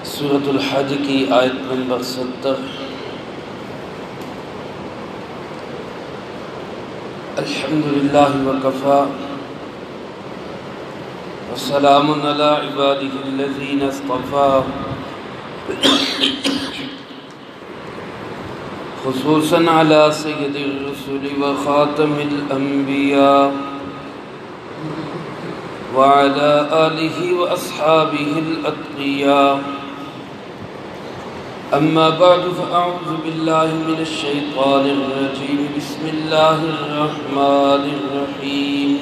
سورۃ الحج کی آیت نمبر 70۔ الحمدللہ وکفیٰ وسلام علی عبادہ الذین اصطفیٰ، خصوصاً علی سید الرسل وخاتم الانبیاء وعلى آلہ واصحابہ الاتقیاء۔ اما بعد فاعوذ باللہ من الشیطان الرجیم، بسم اللہ الرحمن الرحیم۔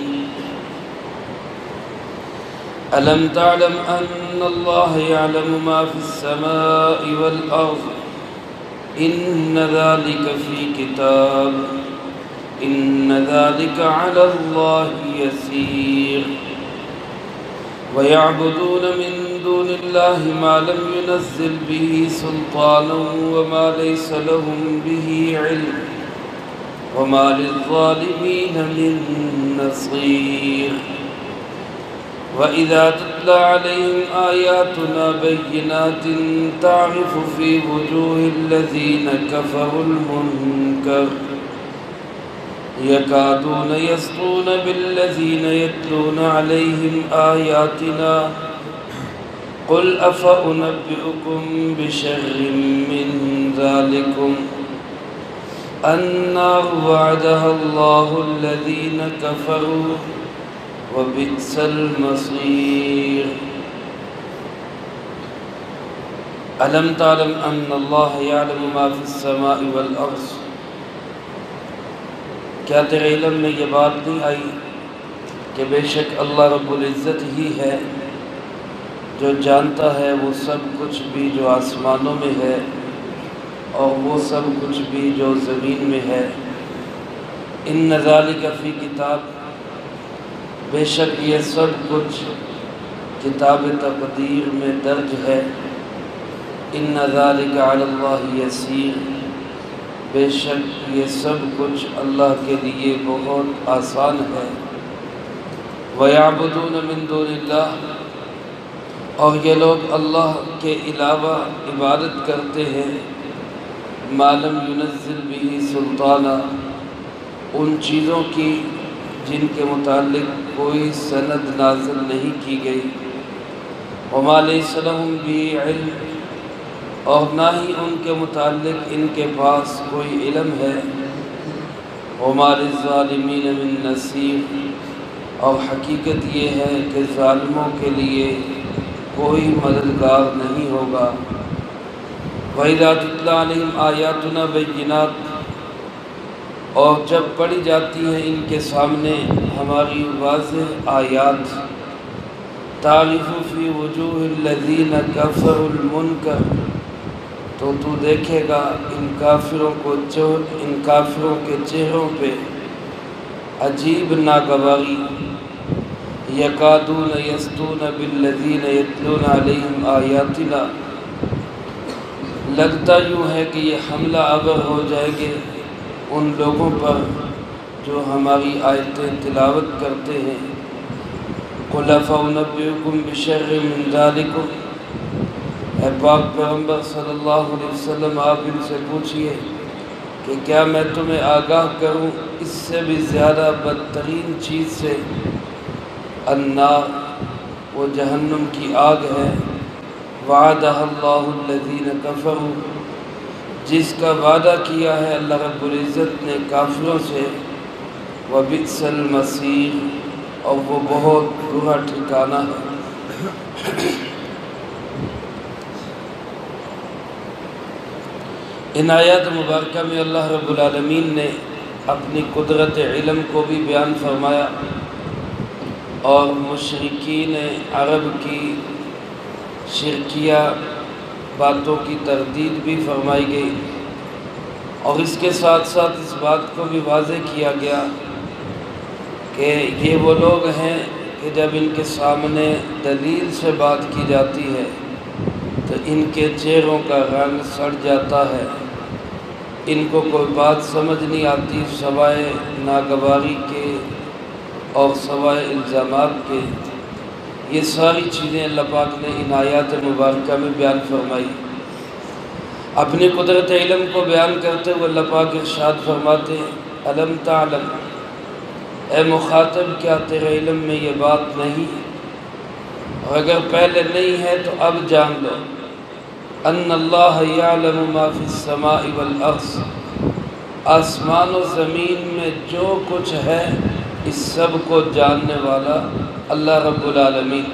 ألم تعلم أن الله يعلم ما في السماء والأرض إن ذلك في كتاب إن ذلك على الله يسير ويعبدون من دون الله ما لم ينزل به سلطانا وما ليس لهم به علم وما للظالمين من نصير وإذا تتلى عليهم آياتنا بينات تعرف في وجوه الذين كفروا المنكر يكادون يسطون بالذين يتلون عليهم آياتنا قل أفأنبئكم بشر من ذلكم النار وعدها الله الذين كفروا وبئس المصير۔ ألم تعلم أن الله يعلم ما في السماء والأرض؟ کیا تیرے علم میں یہ بات نہیں آئی کہ بے شک اللہ رب العزت ہی ہے جو جانتا ہے وہ سب کچھ بھی جو آسمانوں میں ہے اور وہ سب کچھ بھی جو زمین میں ہے۔ ان ذالک فی کتاب، بے شک یہ سب کچھ کتاب تقدیر میں درج ہے۔ ان ذالک علی اللہ یسیر، بے شک یہ سب کچھ اللہ کے لیے بہت آسان ہے۔ وَيَعْبُدُونَ مِن دُونِ اللَّهِ، اور یہ لوگ اللہ کے علاوہ عبادت کرتے ہیں، مَا لَمْ يُنَزِّلْ بِهِ سُلْطَانًا، ان چیزوں کی جن کے متعلق کوئی سند نازل نہیں کی گئی، وَمَا لَيْسَ لَهُمْ بِهِ عِلْمٌ، اور نہ ہی ان کے متعلق ان کے پاس کوئی علم ہے، وَمَا لِلظَّالِمِينَ مِن نَصِيرٍ، اور حقیقت یہ ہے کہ ظالموں کے لیے کوئی مددگار نہیں ہوگا۔ وَإِذَا تُتْلَىٰ عَلَيْهِمْ آيَاتُنَا بَيِّنَاتٍ، اور جب پڑھی جاتی ہیں ان کے سامنے ہماری واضح آیات، تَعْرِفُ فِي وُجُوهِ الَّذِينَ كَفَرُوا الْمُنكَرَ، تو دیکھے گا ان کافروں کے چہروں پہ عجیب ناگواری۔ یکادون یسطون بالذین یتلون علیہم آیاتنا، لگتا یوں ہے کہ یہ حملہ آور ہو جائیں گے ان لوگوں پر جو ہماری آیتیں تلاوت کرتے ہیں۔ قل افأنبئکم بشر من ذلکم، اے پاک پیغمبر صلی اللہ علیہ وسلم آپ ان سے پوچھئے کہ کیا میں تمہیں آگاہ کروں اس سے بھی زیادہ بدترین چیز سے؟ النار، وہ جہنم کی آگ ہے، وعدہ اللہ الذین کفروا، جس کا وعدہ کیا ہے اللہ رب العزت نے کافروں سے، وبئس المصیر، اور وہ بہت برا ٹھکانہ ہے۔ ان آیات مبارکہ میں اللہ رب العالمین نے اپنی قدرت علم کو بھی بیان فرمایا اور مشرکین عرب کی شرکیہ باتوں کی تردید بھی فرمائی گئی، اور اس کے ساتھ ساتھ اس بات کو بھی واضح کیا گیا کہ یہ وہ لوگ ہیں کہ جب ان کے سامنے دلیل سے بات کی جاتی ہے تو ان کے چہروں کا رنگ سڑ جاتا ہے، ان کو کوئی بات سمجھ نہیں آتی سوائے ناگواری کے اور سوائے الزامات کے۔ یہ ساری چیزیں اللہ پاک نے ان آیات مبارکہ میں بیان فرمائی۔ اپنی قدرت علم کو بیان کرتے ہوئے اللہ پاک ارشاد فرماتے ہیں الم تعلم، اے مخاطب کیا تیرے علم میں یہ بات نہیں، اور اگر پہلے نہیں ہے تو اب جان لو، ان اللہ یعلم ما فی السماء والارض، آسمان و زمین میں جو کچھ ہے اس سب کو جاننے والا اللہ رب العالمین۔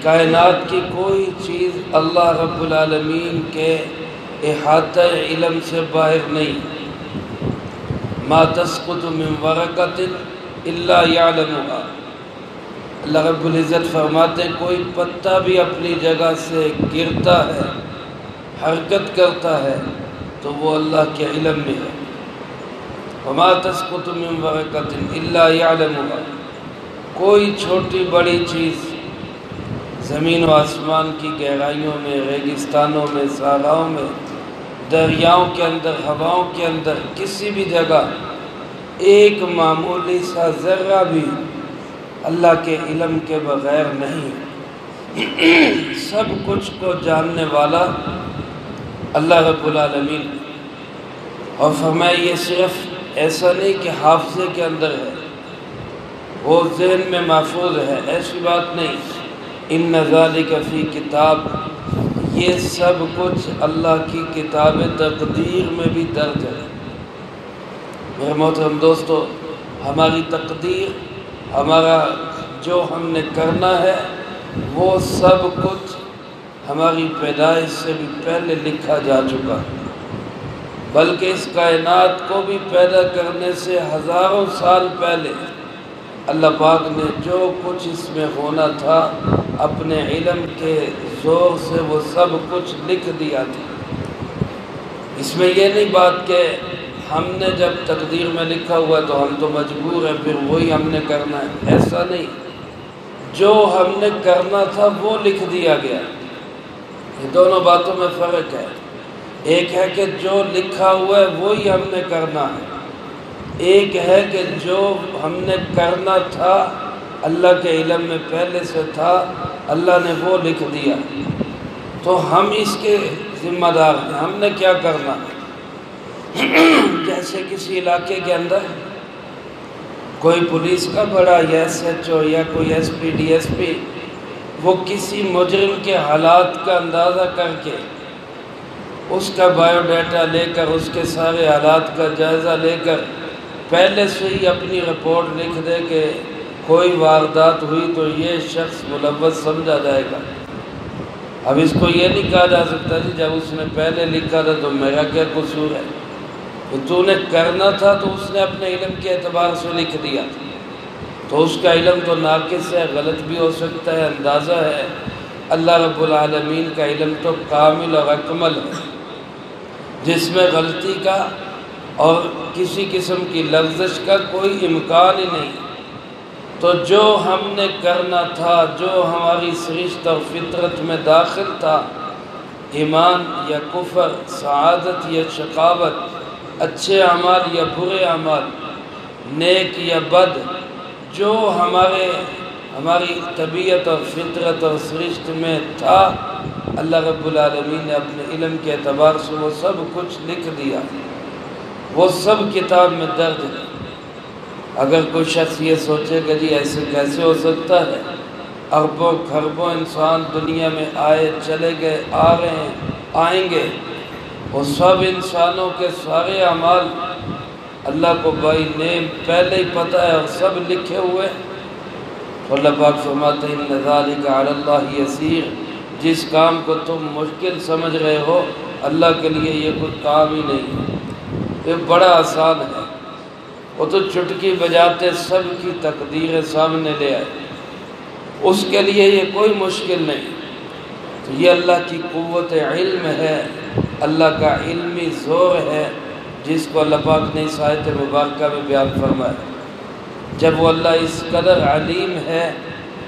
کائنات کی کوئی چیز اللہ رب العالمین کے احاطہ علم سے باہر نہیں۔ ما تسقط من ورقۃ الا یعلمها، اللہ رب العزت فرماتے ہیں کوئی پتا بھی اپنی جگہ سے گرتا ہے، حرکت کرتا ہے تو وہ اللہ کے علم میں ہے۔ وما تسقط من ورقۃ الا یعلمها، کوئی چھوٹی بڑی چیز زمین و آسمان کی گہرائیوں میں، ریگستانوں میں، صحراؤں میں، دریاؤں کے اندر، ہواؤں کے اندر، کسی بھی جگہ ایک معمولی سا ذرہ بھی اللہ کے علم کے بغیر نہیں۔ سب کچھ کو جاننے والا اللہ رب العالمین۔ اور فرمایا یہ صرف ایسا نہیں کہ حافظے کے اندر ہے، وہ ذہن میں محفوظ ہے، ایسی بات نہیں۔ ان ذالک فی کتاب، یہ سب کچھ اللہ کی کتاب تقدیر میں بھی درج ہے۔ میرے محترم دوستو، ہماری تقدیر، ہمارا جو ہم نے کرنا ہے وہ سب کچھ ہماری پیدائش سے بھی پہلے لکھا جا چکا ہے، بلکہ اس کائنات کو بھی پیدا کرنے سے ہزاروں سال پہلے اللہ پاک نے جو کچھ اس میں ہونا تھا اپنے علم کے زور سے وہ سب کچھ لکھ دیا تھا۔ اس میں یہ نہیں بات کہ ہم نے جب تقدیر میں لکھا ہوا تو ہم تو مجبور ہیں پھر وہی ہم نے کرنا ہے، ایسا نہیں۔ جو ہم نے کرنا تھا وہ لکھ دیا گیا۔ یہ دونوں باتوں میں فرق ہے۔ ایک ہے کہ جو لکھا ہوا ہے وہی ہم نے کرنا ہے، ایک ہے کہ جو ہم نے کرنا تھا اللہ کے علم میں پہلے سے تھا، اللہ نے وہ لکھ دیا، تو ہم اس کے ذمہ دار ہیں، ہم نے کیا کرنا ہے۔ جیسے کسی علاقے کے اندر کوئی پولیس کا بڑا یا ایس ایچ او یا کوئی S P D S P, وہ کسی مجرم کے حالات کا اندازہ کر کے اس کا بایو ڈیٹا لے کر، اس کے سارے حالات کا جائزہ لے کر پہلے سے ہی اپنی رپورٹ لکھ دے کہ کوئی واردات ہوئی تو یہ شخص ملوث سمجھا جائے گا۔ اب اس کو یہ نہیں کہا جا سکتا جی جب اس نے پہلے لکھا تھا تو میرا کیا قصور ہے، تو نے کرنا تھا تو اس نے اپنے علم کے اعتبار سے لکھ دیا تھا، تو اس کا علم تو ناقص ہے، غلط بھی ہو سکتا ہے، اندازہ ہے۔ اللہ رب العالمین کا علم تو کامل اور اکمل ہے، جس میں غلطی کا اور کسی قسم کی لغزش کا کوئی امکان ہی نہیں۔ تو جو ہم نے کرنا تھا، جو ہماری سرشت اور فطرت میں داخل تھا، ایمان یا کفر، سعادت یا شقاوت، اچھے اعمال یا برے اعمال، نیک یا بد، جو ہماری طبیعت اور فطرت اور سرشت میں تھا، اللہ رب العالمین نے اپنے علم کے اعتبار سے وہ سب کچھ لکھ دیا، وہ سب کتاب میں درج ہے۔ اگر کوئی شخص یہ سوچے کہ جی ایسے کیسے ہو سکتا ہے، اربوں خربوں انسان دنیا میں آئے چلے گئے، آ رہے ہیں، آئیں گے، وہ سب انسانوں کے سارے اعمال اللہ کو بائی نیم پہلے ہی پتہ ہے اور سب لکھے ہوئے۔ تو اللہ پاک فرماتے ہیں ان ذالک علی اللہ یسیر، جس کام کو تم مشکل سمجھ رہے ہو اللہ کے لیے یہ کوئی کام ہی نہیں، یہ بڑا آسان ہے۔ وہ تو چٹکی بجاتے سب کی تقدیریں سامنے لے آئے، اس کے لیے یہ کوئی مشکل نہیں۔ تو یہ اللہ کی قوت علم ہے، اللہ کا علمی زور ہے، جس کو اللہ پاک نے اس آیت مبارکہ میں بیان فرمایا۔ جب وہ اللہ اس قدر علیم ہے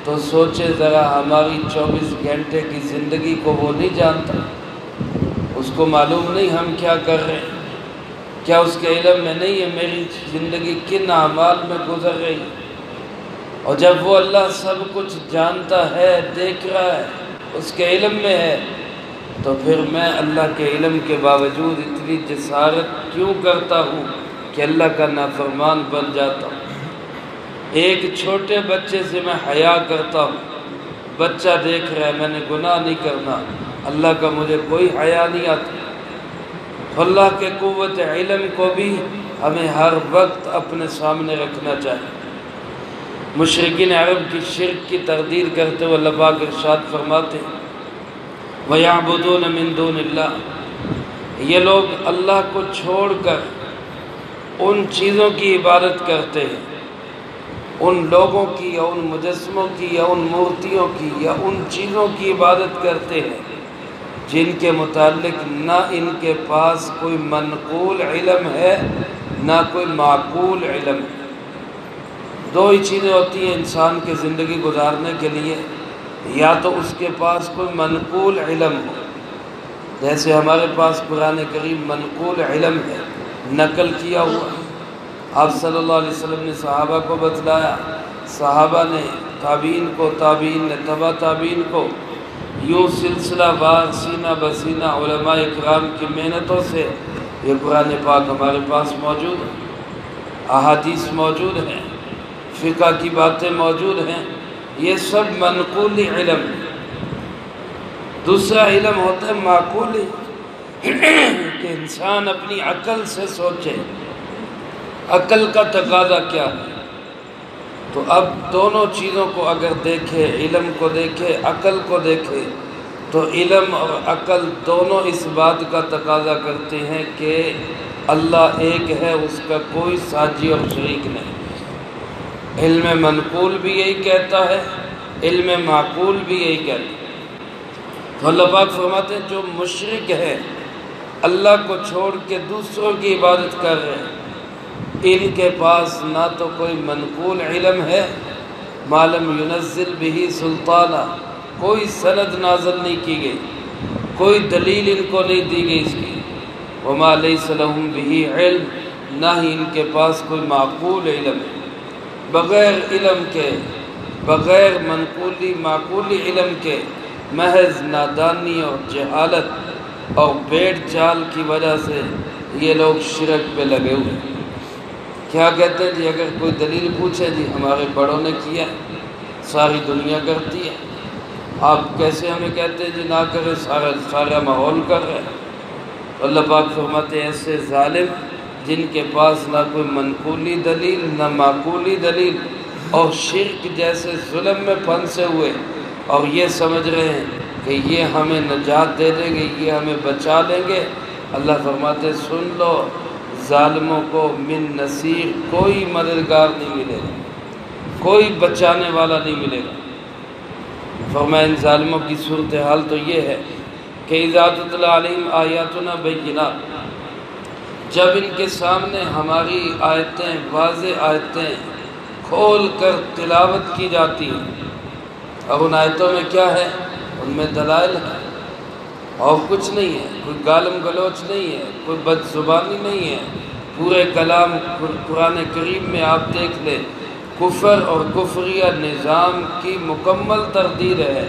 تو سوچے ذرا ہماری 24 گھنٹے کی زندگی کو وہ نہیں جانتا، اس کو معلوم نہیں ہم کیا کر رہے ہیں، کیا اس کے علم میں نہیں ہے میری زندگی کن اعمال میں گزر رہی۔ اور جب وہ اللہ سب کچھ جانتا ہے، دیکھ رہا ہے، اس کے علم میں ہے، تو پھر میں اللہ کے علم کے باوجود اتنی جسارت کیوں کرتا ہوں کہ اللہ کا نافرمان بن جاتا ہوں؟ ایک چھوٹے بچے سے میں حیا کرتا ہوں، بچہ دیکھ رہا ہے، میں نے گناہ نہیں کرنا، اللہ کا مجھے کوئی حیا نہیں آتا۔ اللہ کے قوت علم کو بھی ہمیں ہر وقت اپنے سامنے رکھنا چاہیے۔ مشرکین عرب کی شرک کی تردید کرتے ہوئے اللہ پاک ارشاد فرماتے ہیں وَيَعْبُدُونَ مِن دُونِ اللَّهِ، یہ لوگ اللہ کو چھوڑ کر ان چیزوں کی عبادت کرتے ہیں، ان لوگوں کی یا ان مجسموں کی یا ان مورتیوں کی یا ان چیزوں کی عبادت کرتے ہیں جن کے متعلق نہ ان کے پاس کوئی منقول علم ہے نہ کوئی معقول علم ہے۔ دو ہی چیزیں ہوتی ہیں انسان کے زندگی گزارنے کے لیے، یا تو اس کے پاس کوئی منقول علم ہو، جیسے ہمارے پاس قرآن کریم منقول علم ہے، نقل کیا ہوا ہے۔ آپ صلی اللہ علیہ وسلم نے صحابہ کو بتلایا، صحابہ نے تابعین کو، تابعین نے تبع تابعین کو، یوں سلسلہ وار سینہ بسینہ علماء اکرام کی محنتوں سے یہ قرآن پاک ہمارے پاس موجود ہے، احادیث موجود ہیں، فقہ کی باتیں موجود ہیں، یہ سب منقولی علم ہے۔ دوسرا علم ہوتا ہے معقولی، کہ انسان اپنی عقل سے سوچے، عقل کا تقاضا کیا ہے۔ تو اب دونوں چیزوں کو اگر دیکھے، علم کو دیکھے، عقل کو دیکھے، تو علم اور عقل دونوں اس بات کا تقاضا کرتے ہیں کہ اللہ ایک ہے، اس کا کوئی ساجی اور شریک نہیں۔ علم منقول بھی یہی کہتا ہے، علم معقول بھی یہی کہتا ہے۔ تو اللہ پاک فرماتے ہیں جو مشرک ہے، اللہ کو چھوڑ کے دوسروں کی عبادت کر رہے ہیں، ان کے پاس نہ تو کوئی منقول علم ہے، ما لم ينزل به سلطانہ، کوئی سند نازل نہیں کی گئی، کوئی دلیل ان کو نہیں دی گئی اس کی، وما لیس لهم به علم، نہ ہی ان کے پاس کوئی معقول علم ہے۔ بغیر علم کے، بغیر منقولی معقولی علم کے، محض نادانی اور جہالت اور بیڑ چال کی وجہ سے یہ لوگ شرک پہ لگے ہوئے ہیں۔ کیا کہتے ہیں جی؟ اگر کوئی دلیل پوچھے، جی ہمارے بڑوں نے کیا، ساری دنیا کرتی ہے، آپ کیسے ہمیں کہتے ہیں جی نہ کریں، سارا ماحول کر رہے ہیں۔ اللہ پاک فرماتے ہیں ایسے ظالم جن کے پاس نہ کوئی منقولی دلیل نہ معقولی دلیل، اور شرک جیسے ظلم میں پھنسے ہوئے، اور یہ سمجھ رہے ہیں کہ یہ ہمیں نجات دے دیں گے، یہ ہمیں بچا لیں گے۔ اللہ فرماتے ہیں سن لو، ظالموں کو من نصیر، کوئی مددگار نہیں ملے گا، کوئی بچانے والا نہیں ملے گا۔ فرمایا ان ظالموں کی صورتحال تو یہ ہے کہ اذا تتلی علیہم آیاتنا بینات، جب ان کے سامنے ہماری آیتیں، واضح آیتیں کھول کر تلاوت کی جاتی ہیں، اور ان آیتوں میں کیا ہے؟ ان میں دلائل ہے اور کچھ نہیں ہے، کوئی گالم گلوچ نہیں ہے، کوئی بد زبانی نہیں ہے۔ پورے کلام قرآن کریم میں آپ دیکھ لیں، کفر اور کفریہ نظام کی مکمل تردید ہے،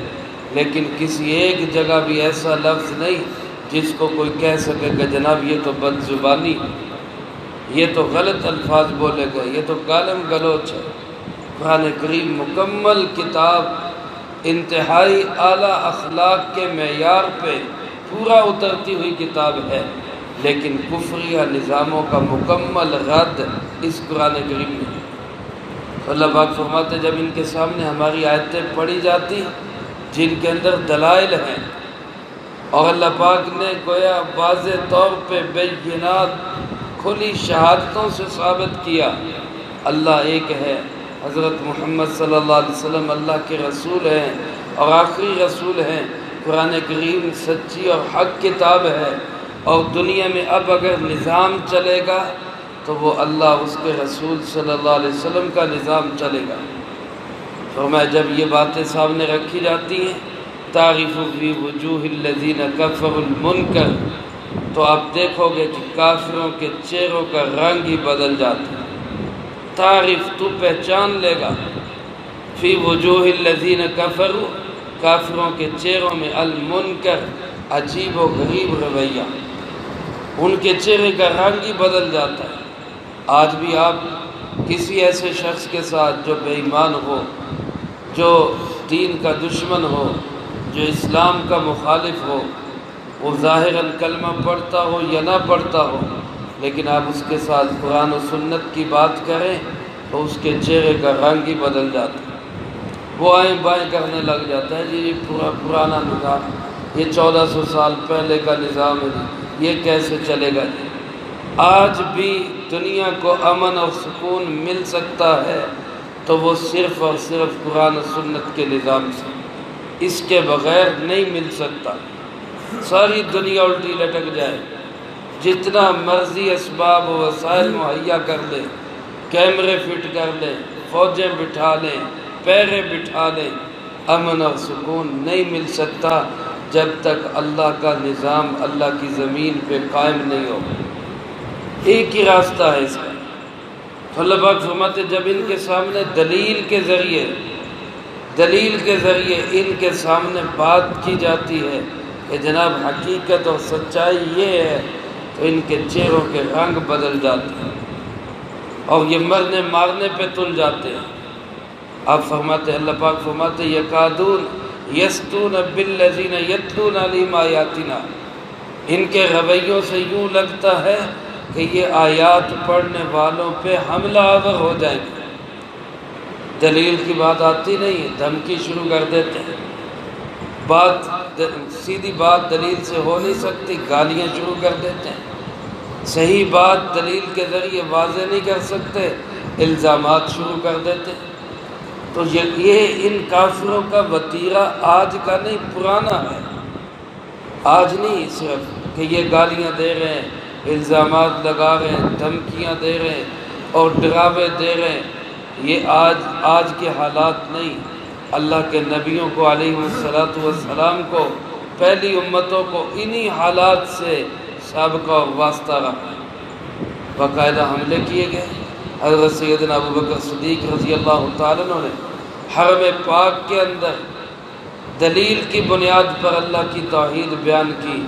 لیکن کسی ایک جگہ بھی ایسا لفظ نہیں جس کو کوئی کہہ سکے کہ جناب یہ تو بد زبانی، یہ تو غلط الفاظ بولے گئے، یہ تو گالم گلوچ ہے۔ قرآن کریم مکمل کتاب، انتہائی اعلیٰ اخلاق کے معیار پہ پورا اترتی ہوئی کتاب ہے، لیکن کفریہ نظاموں کا مکمل رد اس قرآن کریم میں ہے۔ اللہ پاک فرماتے جب ان کے سامنے ہماری آیتیں پڑھی جاتی جن کے اندر دلائل ہیں، اور اللہ پاک نے گویا واضح طور پہ بینات کھلی شہادتوں سے ثابت کیا اللہ ایک ہے، حضرت محمد صلی اللہ علیہ وسلم اللہ کے رسول ہیں اور آخری رسول ہیں، قرآن کریم سچی اور حق کتاب ہے، اور دنیا میں اب اگر نظام چلے گا تو وہ اللہ اس کے رسول صلی اللہ علیہ وسلم کا نظام چلے گا۔ فرمایا جب یہ باتیں سامنے رکھی جاتی ہیں، تعرف فی وجوہ الذین کفروا المنکر، تو آپ دیکھو گے کہ کافروں کے چہروں کا رنگ ہی بدل جاتا ہے۔ تعریف، تو پہچان لے گا فی وجوہ الذین کفروا، کافروں کے چہروں میں المنکر، عجیب و غریب رویہ، ان کے چہرے کا رنگ ہی بدل جاتا ہے۔ آج بھی آپ کسی ایسے شخص کے ساتھ جو بے ایمان ہو، جو دین کا دشمن ہو، جو اسلام کا مخالف ہو، وہ ظاہراً کلمہ پڑھتا ہو یا نہ پڑھتا ہو، لیکن آپ اس کے ساتھ قرآن و سنت کی بات کریں تو اس کے چہرے کا رنگ ہی بدل جاتا ہے، وہ آئیں بائیں کرنے لگ جاتا ہے، جی پرانا نظام، یہ 1400 سال پہلے کا نظام ہے، یہ کیسے چلے گا۔ آج بھی دنیا کو امن اور سکون مل سکتا ہے تو وہ صرف اور صرف قرآن و سنت کے نظام سے، اس کے بغیر نہیں مل سکتا۔ ساری دنیا الٹی لٹک جائے، جتنا مرضی اسباب و وسائل مہیا کر لے، کیمرے فٹ کر لیں، فوجیں بٹھا لیں، پیرے بٹھا لیں، امن اور سکون نہیں مل سکتا جب تک اللہ کا نظام اللہ کی زمین پہ قائم نہیں ہو۔ ایک ہی راستہ ہے اس کا۔ اللہ پاک فرماتے جب ان کے سامنے دلیل کے ذریعے ان کے سامنے بات کی جاتی ہے کہ جناب حقیقت اور سچائی یہ ہے، تو ان کے چہروں کے رنگ بدل جاتے ہیں اور یہ مرنے مارنے پہ تل جاتے ہیں۔ آپ فرماتے اللہ پاک فرماتے یکادون یسطون بالذین یتلون علیہم آیاتنا، ان کے رویوں سے یوں لگتا ہے کہ یہ آیات پڑھنے والوں پہ حملہ آور ہو جائیں گے۔ دلیل کی بات آتی نہیں ہے، دھمکی شروع کر دیتے ہیں، سیدھی بات دلیل سے ہو نہیں سکتی، گالیاں شروع کر دیتے ہیں، صحیح بات دلیل کے ذریعے واضح نہیں کر سکتے، الزامات شروع کر دیتے ہیں۔ تو یہ ان کافروں کا وتیرہ آج کا نہیں پرانا ہے، آج نہیں صرف کہ یہ گالیاں دے رہے ہیں، الزامات لگا رہے ہیں، دھمکیاں دے رہے ہیں اور ڈراوے دے رہے ہیں، یہ آج کے حالات نہیں۔ اللہ کے نبیوں کو علیہ السلام کو، پہلی امتوں کو انہی حالات سے سابقہ اور واسطہ رہا، باقاعدہ حملے کیے گئے۔ حضرت سیدنا ابوبکر صدیق رضی اللہ تعالیٰ عنہ نے حرم پاک کے اندر دلیل کی بنیاد پر اللہ کی توحید بیان کی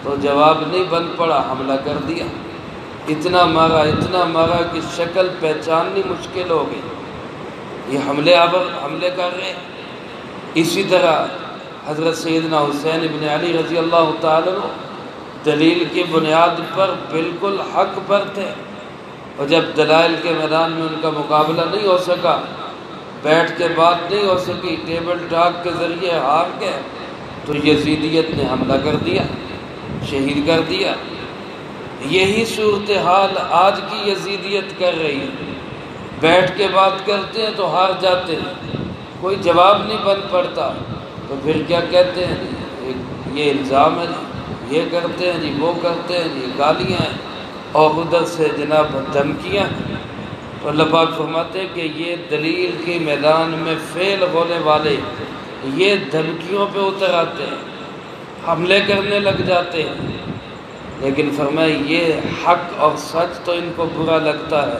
تو جواب نہیں بن پڑا، حملہ کر دیا، اتنا مارا کہ شکل پہچاننی مشکل ہو گئی۔ یہ حملے کر رہے۔ اسی طرح حضرت سیدنا حسین ابن علی رضی اللہ تعالیٰ عنہ دلیل کی بنیاد پر بالکل حق پر تھے، اور جب دلائل کے میدان میں ان کا مقابلہ نہیں ہو سکا، بیٹھ کے بات نہیں ہو سکی، ٹیبل ٹاک کے ذریعے ہار گئے، تو یزیدیت نے حملہ کر دیا، شہید کر دیا۔ یہی صورتحال آج کی یزیدیت کر رہی ہے، بیٹھ کے بات کرتے ہیں تو ہار جاتے ہیں، کوئی جواب نہیں بن پڑتا، تو پھر کیا کہتے ہیں، یہ الزام ہے جی، یہ کرتے ہیں جی، وہ کرتے ہیں جی، گالیاں ہیں، اور ادھر سے جناب دھمکیاں۔ تو اللہ پاک فرماتے ہیں کہ یہ دلیل کے میدان میں فیل ہونے والے یہ دھمکیوں پہ اتر آتے ہیں، حملے کرنے لگ جاتے ہیں، لیکن فرمایا یہ حق اور سچ تو ان کو برا لگتا ہے۔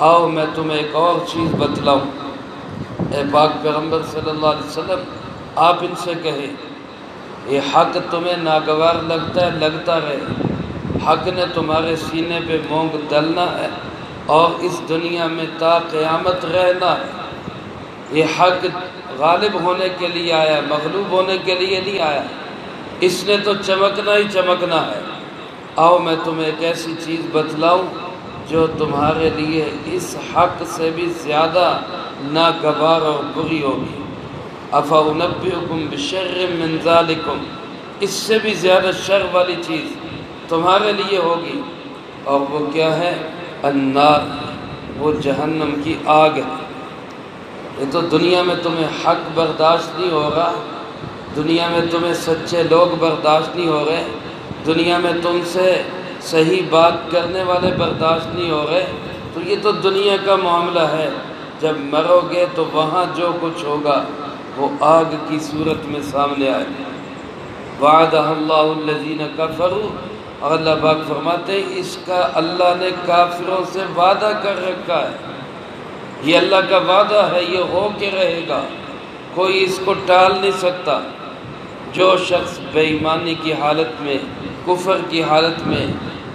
آؤ میں تمہیں ایک اور چیز بتلاؤں، اے پاک پیغمبر صلی اللہ علیہ وسلم، آپ ان سے کہیں یہ حق تمہیں ناگوار لگتا ہے، لگتا رہے، حق نے تمہارے سینے پہ مونگ ڈلنا ہے اور اس دنیا میں تا قیامت رہنا ہے۔ یہ حق غالب ہونے کے لیے آیا، مغلوب ہونے کے لیے نہیں آیا، اس نے تو چمکنا ہی چمکنا ہے۔ آؤ میں تمہیں ایک ایسی چیز بتلاؤں جو تمہارے لیے اس حق سے بھی زیادہ ناگوار اور بری ہوگی۔ أَفَأُنَبِّئُكُمْ بِشَرٍّ مِّن ذَلِكُمْ، اس سے بھی زیادہ شر والی چیز تمہارے لیے ہوگی، اور وہ کیا ہے؟ النار، وہ جہنم کی آگ ہے۔ یہ تو دنیا میں تمہیں حق برداشت نہیں ہو رہا، دنیا میں تمہیں سچے لوگ برداشت نہیں ہو رہے، دنیا میں تم سے صحیح بات کرنے والے برداشت نہیں ہو رہے، تو یہ تو دنیا کا معاملہ ہے، جب مرو گے تو وہاں جو کچھ ہوگا وہ آگ کی صورت میں سامنے آئے۔ وَعَدَهَا اللَّهُ الَّذِينَ كَفَرُوا، اور اللہ پاک فرماتے ہیں اس کا اللہ نے کافروں سے وعدہ کر رکھا ہے۔ یہ اللہ کا وعدہ ہے، یہ ہو کے رہے گا، کوئی اس کو ٹال نہیں سکتا۔ جو شخص بے ایمانی کی حالت میں، کفر کی حالت میں،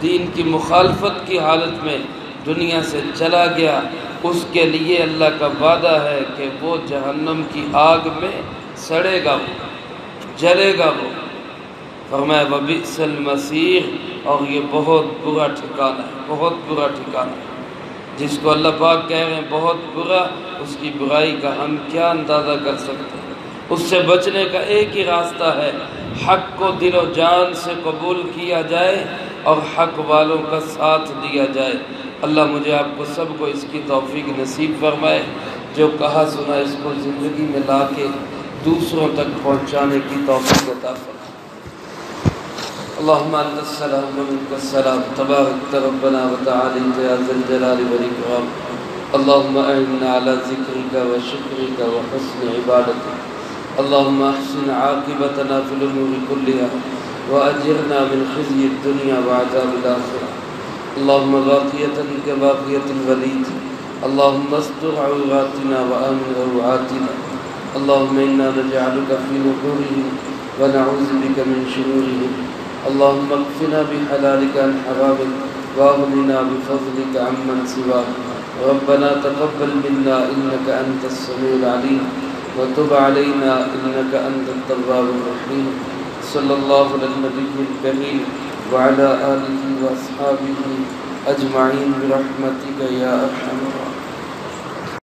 دین کی مخالفت کی حالت میں دنیا سے چلا گیا، اس کے لیے اللہ کا وعدہ ہے کہ وہ جہنم کی آگ میں سڑے گا، وہ جلے گا۔ وہ فرمایا وَبِئْسَ الْمَصِيرُ، اور یہ بہت برا ٹھکانہ ہے، بہت برا ٹھکانہ ہے۔ جس کو اللہ پاک کہہ رہے ہیں بہت برا، اس کی برائی کا ہم کیا اندازہ کر سکتے ہیں۔ اس سے بچنے کا ایک ہی راستہ ہے، حق کو دل و جان سے قبول کیا جائے اور حق والوں کا ساتھ دیا جائے۔ اللہ مجھے آپ کو سب کو اس کی توفیق نصیب فرمائے، جو کہا سنا اس کو زندگی میں لا کے دوسروں تک پہنچانے کی توفیق عطا فرمائے۔ اللہم انت السلام و منک السلام، تبارک ربنا و تعالیٰ یا ذا الجلال والاکرام۔ اللہم اعنا علی ذکرک و شکرک و حسن عبادتک۔ اللہم احسن عاقبتنا فی الامور کلها واجرنا من خزی الدنیا وعذاب الآخرہ۔ اللہم باقیتا کباقیت الولید، اللہم استر عوراتنا وآمن روعاتنا۔ اللہم انا نجعلک فی نحورهم ونعوذ بک من شرورهم۔ اللہم اکفنا بحلالک عن حرامک واغننا بفضلک عمن سواک۔ ربنا تقبل منا انک انت السمیع العلیم وتب علینا انک انت التواب الرحیم۔ صلی اللہ علی النبی الکریم وعلی آلہ واصحابہ اجمعین برحمتک یا ارحم الراحمین۔